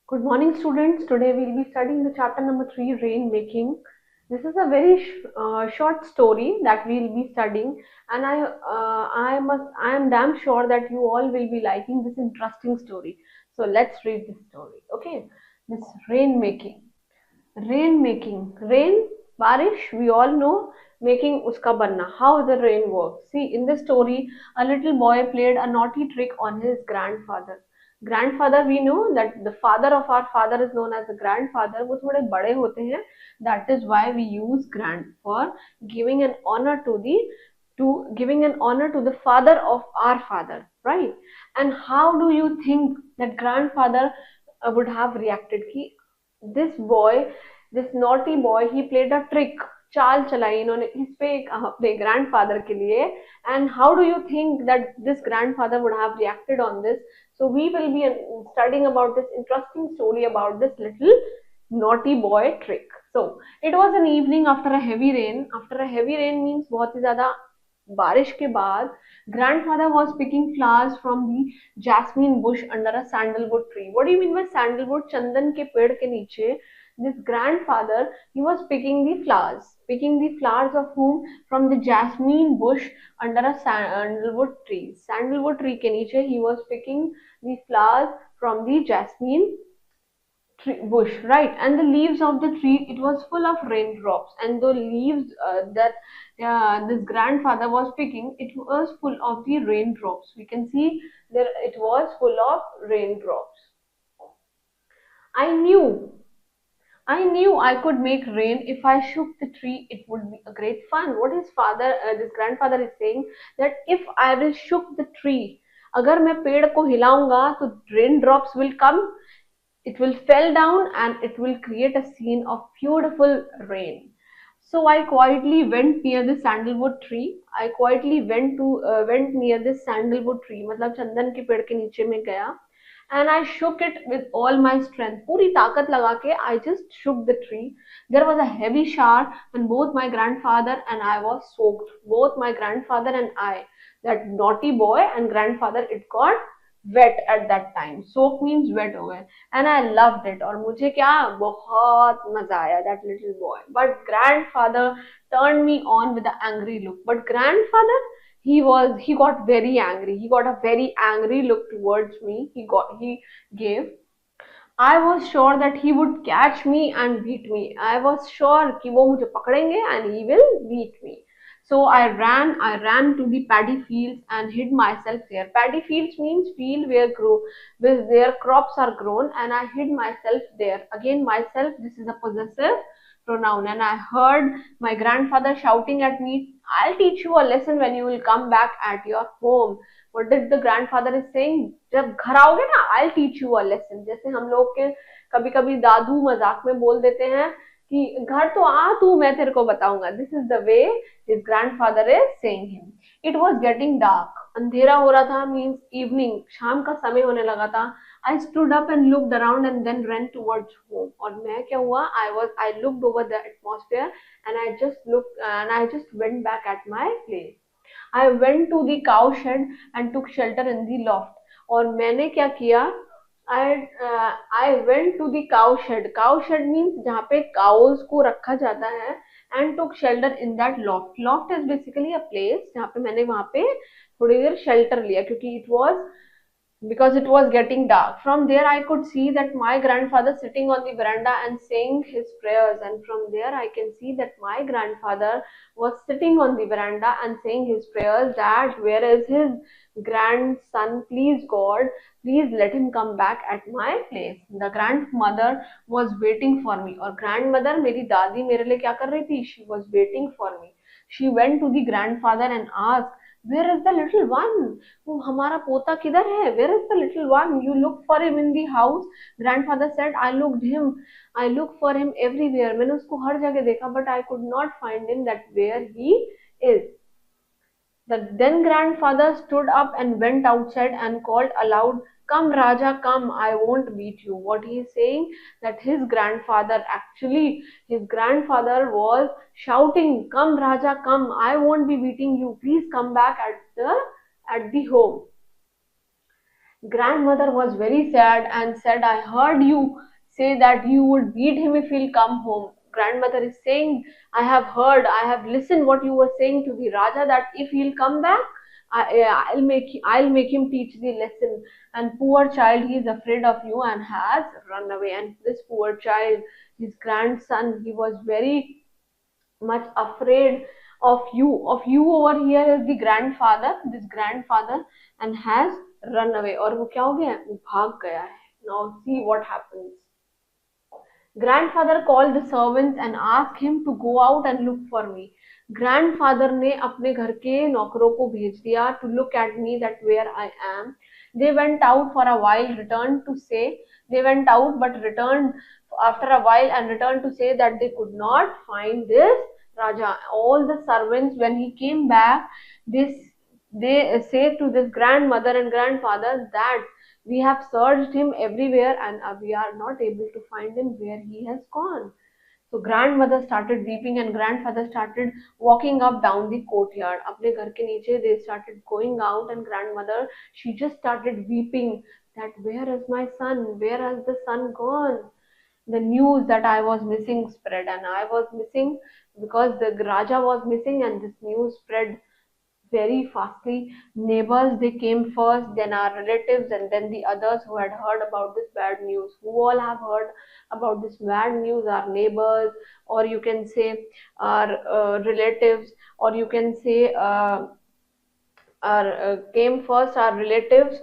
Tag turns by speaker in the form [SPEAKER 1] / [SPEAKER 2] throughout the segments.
[SPEAKER 1] Good morning, students. Today we'll be studying the chapter number 3, rain making. This is a very short story that we'll be studying, and I am damn sure that you all will be liking this interesting story. So let's read this story. Okay, this rain making. Rain making. Rain, barish, we all know. Making uska banna. How the rain works. See, in this story, a little boy played a naughty trick on his grandfather. Grandfather, we know that the father of our father is known as the grandfather. वो थोड़े बड़े होते हैं. That is why we use grand for giving an honor to the father of our father, right? And how do you think that grandfather would have reacted? This boy, this naughty boy, he played a trick, चाल चलाई इन्होंने इस पे अपने grandfather के लिए. And how do you think that this grandfather would have reacted on this? So we will be studying about this interesting story about this little naughty boy trick. So it was an evening after a heavy rain. After a heavy rain means बहुत ही ज्यादा बारिश के बाद grandfather was picking flowers from the jasmine bush under a sandalwood tree. What do you mean by sandalwood? चंदन के पेड़ के नीचे this grandfather, he was picking the flowers of whom? From the jasmine bush under a sandalwood tree के नीचे he was picking the flowers from the jasmine bush, right? And the leaves of the tree, it was full of raindrops, and the leaves that this grandfather was picking, it was full of the raindrops. We can see there it was full of raindrops. I knew I could make rain if I shook the tree. It would be a great fun. What his father, this grandfather is saying that if I will shook the tree, अगर मैं पेड़ को हिलाऊंगा तो raindrops will come, it will fall down, and it will create a scene of beautiful rain. So I quietly went near the sandalwood tree. I quietly went near this sandalwood tree. मतलब चंदन के पेड़ के नीचे में गया. And I shook it with all my strength. पूरी ताकत लगा के I just shook the tree. There was a heavy shower, and both my grandfather and I was soaked. Both my grandfather and I, that naughty boy and grandfather, it got wet at that time. Soak means wet हो गए. And I loved it. और मुझे क्या बहुत मजा आया, that little boy. But grandfather turned me on with an angry look. But grandfather, he got very angry. He got a very angry look towards me. He gave. I was sure that he would catch me and beat me. I was sure कि वो मुझे पकड़ेंगे and he will beat me. So I ran to the paddy fields and hid myself there. Paddy fields means field where their crops are grown, and I hid myself there. Again, myself, this is a possessive pronoun, and I heard my grandfather shouting at me, I'll teach you a lesson when you will come back at your home. What did the grandfather is saying? जब घर आओगे ना, I'll teach you a lesson. जैसे हम लोग के कभी कभी दादू मजाक में बोल देते हैं कि घर तो आ तू, मैं तेरे को बताऊंगा. This is the way his grandfather is saying him. It was getting dark. अंधेरा हो रहा था means evening. शाम का समय होने लगा था. I stood up and looked around and then ran towards home. और मैं क्या हुआ? I looked over the atmosphere and I just went back at my place. I went to the cow shed and took shelter in the loft. और मैंने क्या किया? I went to the cow shed. Cow shed means जहाँ पे cows को रखा जाता है, and took shelter in that loft. Loft is basically a place जहाँ पे मैंने वहाँ पे थोड़ी देर shelter लिया, क्योंकि because it was getting dark. From there I could see that my grandfather sitting on the veranda and saying his prayers, and from there I can see that my grandfather was sitting on the veranda and saying his prayers, that where is his grandson, please God, please let him come back at my place. The grandmother was waiting for me. और grandmother, मेरी दादी मेरे लिए क्या कर रही थी? She was waiting for me. She went to the grandfather and asked, where is the little one? वो हमारा पोता किधर है? Where is the little one? You look for him in the house. Grandfather said, I looked for him everywhere. मैंने उसको हर जगह देखा, but I could not find him, that where he is. The then grandfather stood up and went outside and called aloud, come Raja, come, I won't beat you. What he is saying, that his grandfather was shouting, come Raja, come, I won't be beating you. Please come back at the home. Grandmother was very sad and said, I heard you say that you would beat him if he'll come home. Grandmother is saying, I have heard, I have listened what you were saying to the Raja that if he'll come back, I'll make him teach the lesson. And poor child, he is afraid of you and has run away. And this poor child, his grandson, he was very much afraid of you over here is the grandfather, this grandfather, and has run away. और वो क्या हो गया है, वो भाग गया है. Now see what happens. Grandfather called the servants and asked him to go out and look for me. Grandfather ने अपने घर के नौकरों को भेज दिया to look at me that where I am. They went out for a while, returned to say they went out but returned after a while and returned to say that they could not find this Raja. All the servants when he came back, this they say to this grandmother and grandfather that we have searched him everywhere and we are not able to find him where he has gone. So grandmother started weeping and grandfather started walking up down the courtyard. अपने घर के नीचे they started going out and grandmother she just started weeping that where is my son? Where has the son gone? The news that I was missing spread and I was missing because the Raja was missing and this news spread very fastly. Neighbors they came first, then our relatives, and then the others who had heard about this bad news. Who all have heard about this bad news? Our neighbors, or you can say our relatives, or you can say our came first our relatives,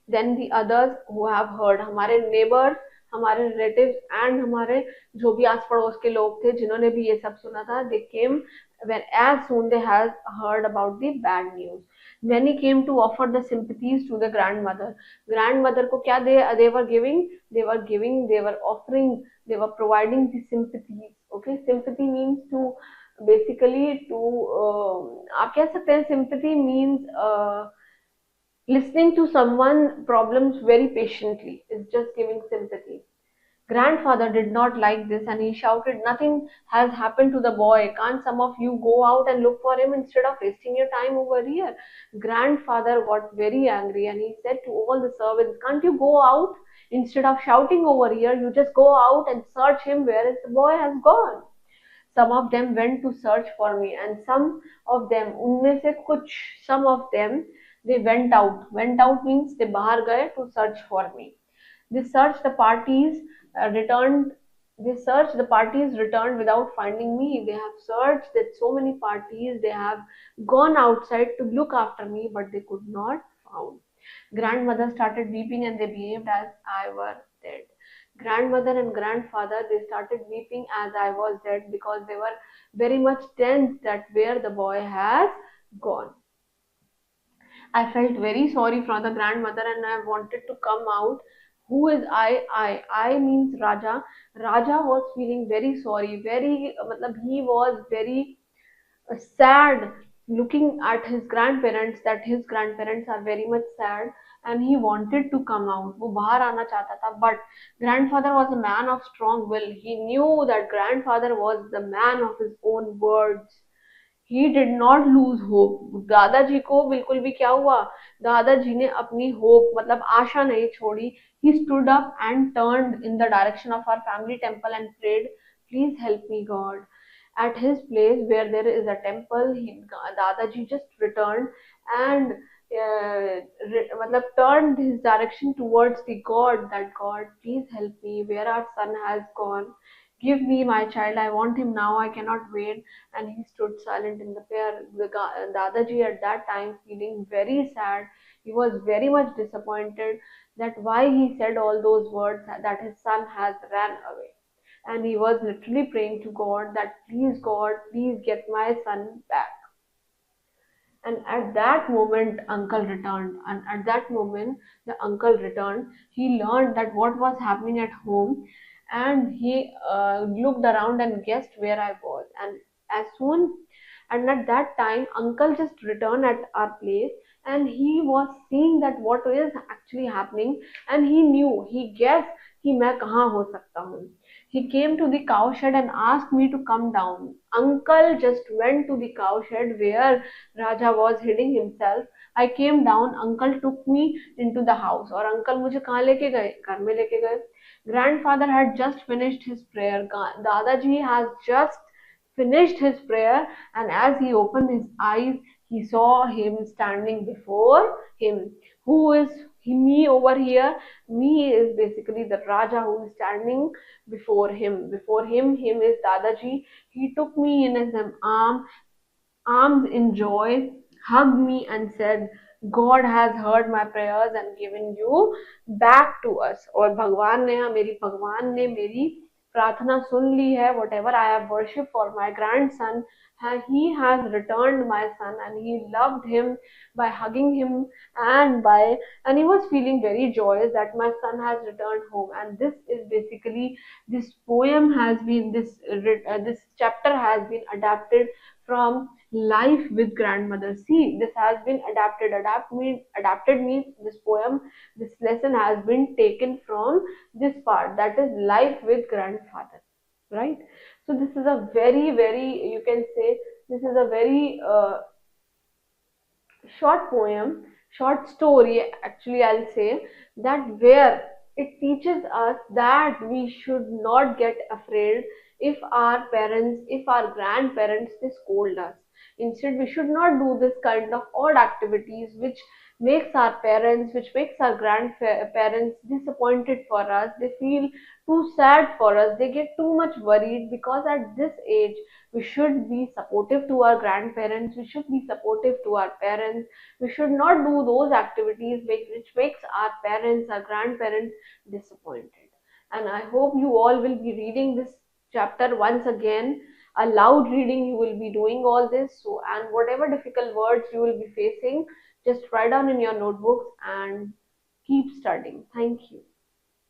[SPEAKER 1] then the others who have heard. हमारे neighbors, हमारे relatives and हमारे जो भी आस पड़ोस के लोग थे जिन्होंने भी ये सब सुना था, they came when as soon they had heard about the bad news. Many came to offer the sympathies to the grandmother. Grandmother को क्या they were giving? They were offering, they were providing the sympathies. Okay, sympathy means to basically to आप कह सकते हैं sympathy means listening to someone problems very patiently is just giving sympathy. Grandfather did not like this and he shouted, nothing has happened to the boy. Can't some of you go out and look for him instead of wasting your time over here? Grandfather got very angry and he said to all the servants, can't you go out? Instead of shouting over here, you just go out and search him where the boy has gone. Some of them went to search for me and some of them, उनमें से कुछ, some of them, they went out. Went out means they बाहर गए to search for me. They searched the parties, returned. They searched the parties, returned without finding me. They have searched that so many parties. They have gone outside to look after me, but they could not found. Grandmother started weeping and they behaved as I were dead. Grandmother and grandfather they started weeping as I was dead because they were very much tense that where the boy has gone. I felt very sorry for the grandmother and I wanted to come out. Who is I? I means Raja. Raja was feeling very sorry. Very, matlab, he was very sad looking at his grandparents that his grandparents are very much sad and he wanted to come out. वो बाहर आना चाहता था but grandfather was a man of strong will. He knew that grandfather was the man of his own words. He did not lose hope. दादाजी को बिल्कुल भी क्या हुआ, दादाजी ने अपनी होप मतलब आशा नहीं छोड़ी. He stood up and turned in the direction of our family temple and prayed, please help me God. At his place where there is a temple, Dadaji just returned and turned his direction towards the God that God, please help me, where our son has gone. Give me my child, I want him now, I cannot wait. And he stood silent in the prayer. Dadaji at that time feeling very sad. He was very much disappointed that why he said all those words that his son has ran away. And he was literally praying to God that please God, please get my son back. And at that moment, uncle returned. And at that moment, the uncle returned. He learned that what was happening at home, and he looked around and guessed where I was. And at that time, uncle just returned at our place, and he was seeing that what is actually happening, and he knew, he guessed कि मैं कहाँ हो सकता हूँ. He came to the cowshed and asked me to come down. Uncle just went to the cowshed where Raja was hiding himself. I came down. Uncle took me into the house. और uncle मुझे कहाँ लेके गए? घर में लेके गए. Grandfather had just finished his prayer. Dadaji has just finished his prayer, and as he opened his eyes, he saw him standing before him. Who is me over here? Me is basically the Raja who is standing before him. Before him, him is Dadaji. He took me in his arms in joy, hugged me, and said, God has heard my prayers and given you back to us. और भगवान ने मेरी प्रार्थना सुन ली है. Whatever I have worshipped for my grandson, he has returned my son, and he loved him by hugging him, and he was feeling very joyous that my son has returned home. And this is basically, this poem has been this chapter has been adapted from Life with Grandmother. See, this has been adapted. Adapted means this poem, this lesson has been taken from this part, that is Life with Grandfather, right? So this is a very, you can say, this is a very short poem, short story, actually, I'll say, that where it teaches us that we should not get afraid if our parents, if our grandparents, they scold us. Instead, we should not do this kind of odd activities which makes our parents, which makes our grandparents disappointed for us. They feel too sad for us. They get too much worried, because at this age we should be supportive to our grandparents, we should be supportive to our parents. We should not do those activities which makes our parents, our grandparents disappointed. And I hope you all will be reading this chapter once again. A loud reading, you will be doing all this. So, and whatever difficult words you will be facing, just write down in your notebooks and keep studying. Thank you.